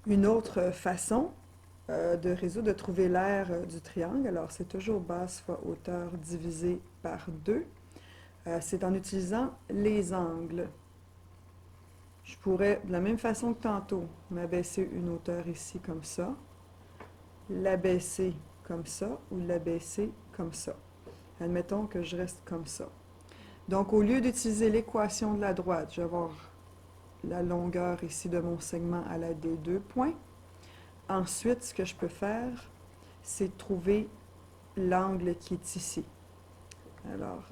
Une autre façon de résoudre, de trouver l'aire du triangle, alors c'est toujours base fois hauteur divisé par 2. C'est en utilisant les angles. Je pourrais, de la même façon que tantôt, m'abaisser une hauteur ici comme ça, l'abaisser comme ça ou l'abaisser comme ça. Admettons que je reste comme ça. Donc, au lieu d'utiliser l'équation de la droite, je vais avoir la longueur ici de mon segment à l'aide des 2 points. Ensuite, ce que je peux faire, c'est trouver l'angle qui est ici. Alors,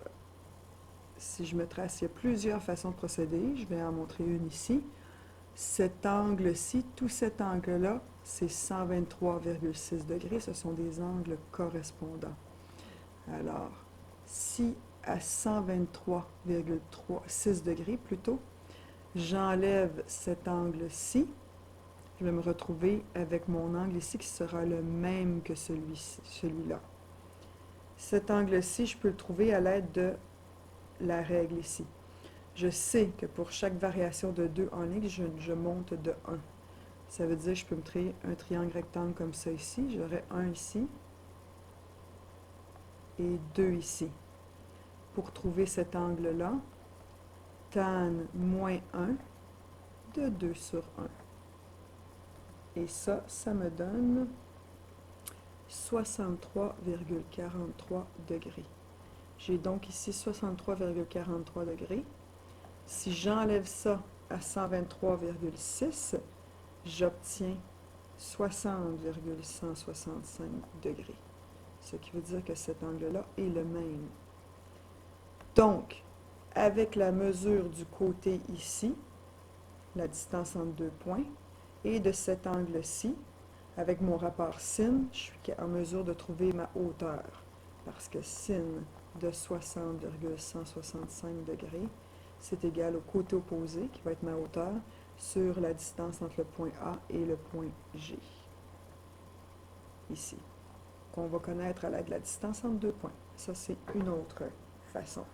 si je me trace, il y a plusieurs façons de procéder. Je vais en montrer une ici. Cet angle-ci, tout cet angle-là, c'est 123,6 degrés. Ce sont des angles correspondants. Alors, si à 123,6 degrés plutôt, j'enlève cet angle-ci, je vais me retrouver avec mon angle ici qui sera le même que celui-là. Cet angle-ci, je peux le trouver à l'aide de la règle ici. Je sais que pour chaque variation de 2 en x, je monte de 1. Ça veut dire que je peux me créer un triangle rectangle comme ça ici. J'aurai 1 ici et 2 ici. Pour trouver cet angle-là, tan moins 1 de 2 sur 1. Et ça me donne 63,43 degrés. J'ai donc ici 63,43 degrés. Si j'enlève ça à 123,6, j'obtiens 60,165 degrés. Ce qui veut dire que cet angle-là est le même. Donc, avec la mesure du côté ici, la distance entre 2 points, et de cet angle-ci, avec mon rapport sin, je suis en mesure de trouver ma hauteur. Parce que sin de 60,165 degrés, c'est égal au côté opposé, qui va être ma hauteur, sur la distance entre le point A et le point G. Ici. Qu'on va connaître à l'aide de la distance entre 2 points. Ça, c'est une autre façon.